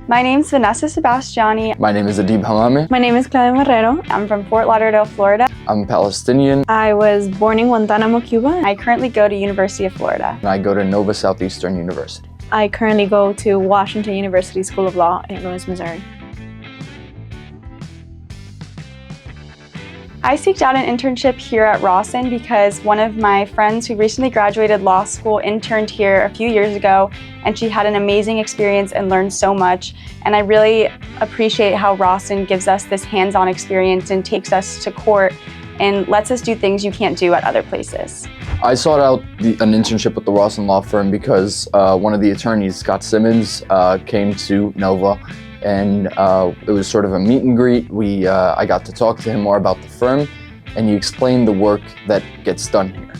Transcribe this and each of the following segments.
My name's Vanessa Sebastiani. My name is Adib. My name is Claudia. I'm from Fort Lauderdale, Florida. I'm Palestinian. I was born in Guantanamo, Cuba. I currently go to University of Florida. And I go to Nova Southeastern University. I currently go to Washington University School of Law in Louis, Missouri. I seeked out an internship here at Rossen because one of my friends who recently graduated law school interned here a few years ago, and she had an amazing experience and learned so much. And I really appreciate how Rossen gives us this hands-on experience and takes us to court and lets us do things you can't do at other places. I sought out an internship with the Rossen law firm because one of the attorneys, Scott Simmons, came to Nova, and it was sort of a meet and greet. I got to talk to him more about the firm, and he explained the work that gets done here.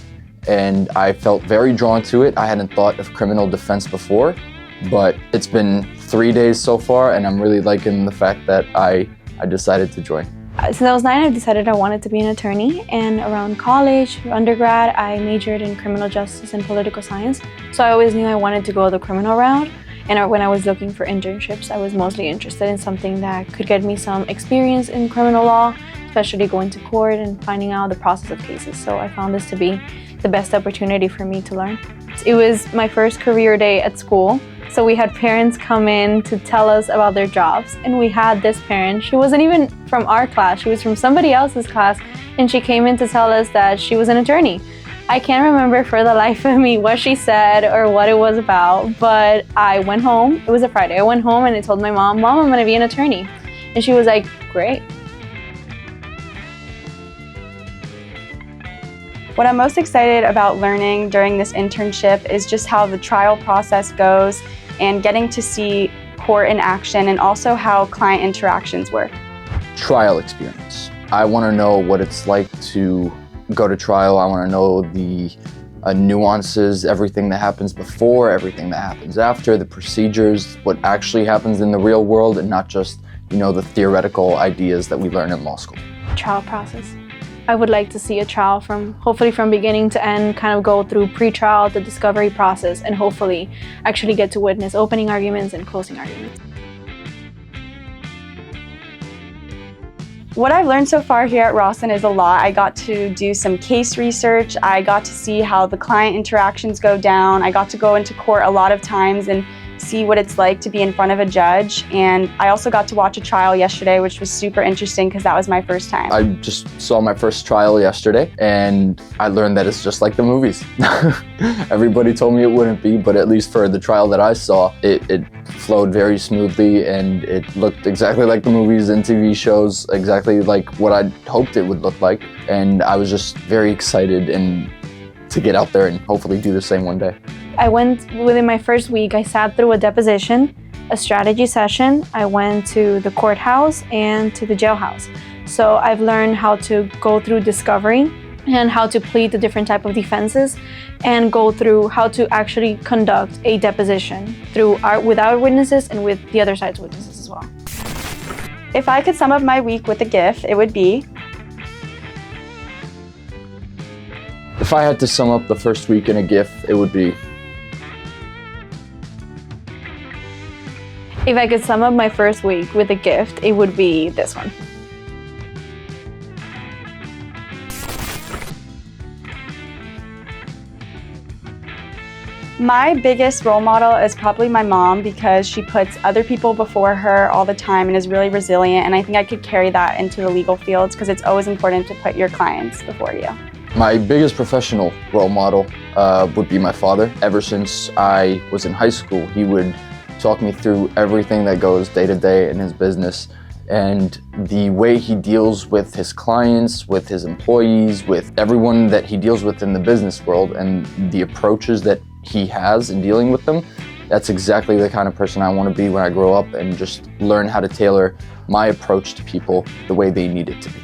And I felt very drawn to it. I hadn't thought of criminal defense before, but it's been 3 days so far, and I'm really liking the fact that I decided to join. Since I was 9, I decided I wanted to be an attorney, and around college, undergrad, I majored in criminal justice and political science. So I always knew I wanted to go the criminal route. And when I was looking for internships, I was mostly interested in something that could get me some experience in criminal law, especially going to court and finding out the process of cases. So I found this to be the best opportunity for me to learn. It was my first career day at school. So we had parents come in to tell us about their jobs, and we had this parent. She wasn't even from our class, she was from somebody else's class, and she came in to tell us that she was an attorney. I can't remember for the life of me what she said or what it was about, but I went home. It was a Friday. I went home and I told my mom, "Mom, I'm gonna be an attorney." And she was like, "Great." What I'm most excited about learning during this internship is just how the trial process goes and getting to see court in action, and also how client interactions work. Trial experience. I want to know what it's like to go to trial. I want to know the nuances, everything that happens before, everything that happens after, the procedures, what actually happens in the real world, and not just, the theoretical ideas that we learn in law school. Trial process. I would like to see a trial hopefully from beginning to end, kind of go through pre-trial, the discovery process, and hopefully actually get to witness opening arguments and closing arguments. What I've learned so far here at Rossen is a lot. I got to do some case research. I got to see how the client interactions go down. I got to go into court a lot of times and see what it's like to be in front of a judge. And I also got to watch a trial yesterday, which was super interesting because that was my first time. I just saw my first trial yesterday, and I learned that it's just like the movies. Everybody told me it wouldn't be, but at least for the trial that I saw, it flowed very smoothly, and it looked exactly like the movies and TV shows, exactly like what I hoped it would look like. And I was just very excited to get out there and hopefully do the same one day. Within my first week, I sat through a deposition, a strategy session. I went to the courthouse and to the jailhouse. So I've learned how to go through discovery and how to plead the different type of defenses, and go through how to actually conduct a deposition with our witnesses and with the other side's witnesses as well. If I could sum up my week with a gift, it would be... If I had to sum up the first week in a GIF, it would be... If I could sum up my first week with a gift, it would be this one. My biggest role model is probably my mom, because she puts other people before her all the time and is really resilient, and I think I could carry that into the legal fields because it's always important to put your clients before you. My biggest professional role model would be my father. Ever since I was in high school, he would talk me through everything that goes day to day in his business, and the way he deals with his clients, with his employees, with everyone that he deals with in the business world, and the approaches that he has in dealing with them. That's exactly the kind of person I want to be when I grow up, and just learn how to tailor my approach to people the way they need it to be.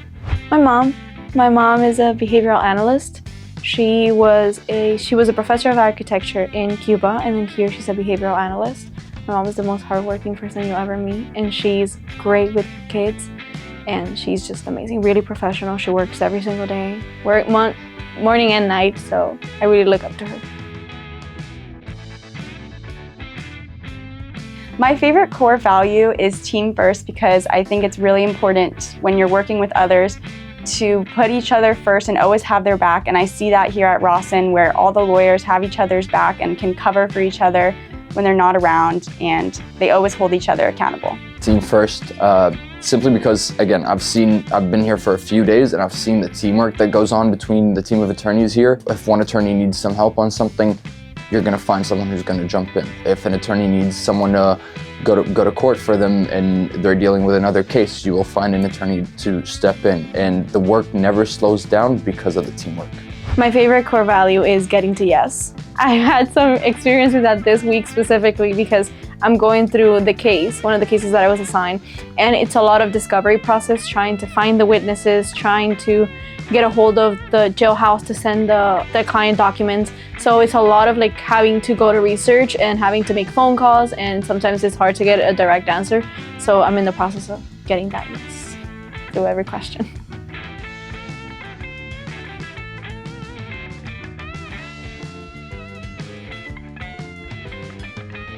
My mom is a behavioral analyst. She was a professor of architecture in Cuba, and then here she's a behavioral analyst. My mom is the most hardworking person you'll ever meet, and she's great with kids, and she's just amazing, really professional. She works every single day, morning and night, so I really look up to her. My favorite core value is team first because I think it's really important when you're working with others to put each other first and always have their back. And I see that here at Rossen, where all the lawyers have each other's back and can cover for each other when they're not around, and they always hold each other accountable. Team first, simply because, again, I've been here for a few days and I've seen the teamwork that goes on between the team of attorneys here. If one attorney needs some help on something, you're gonna find someone who's gonna jump in. If an attorney needs someone to go to court for them and they're dealing with another case, you will find an attorney to step in, and the work never slows down because of the teamwork. My favorite core value is getting to yes. I had some experience with that this week specifically because I'm going through the case, one of the cases that I was assigned, and it's a lot of discovery process, trying to find the witnesses, trying to get a hold of the jailhouse to send the client documents. So it's a lot of like having to go to research and having to make phone calls, and sometimes it's hard to get a direct answer. So I'm in the process of getting that yes through every question.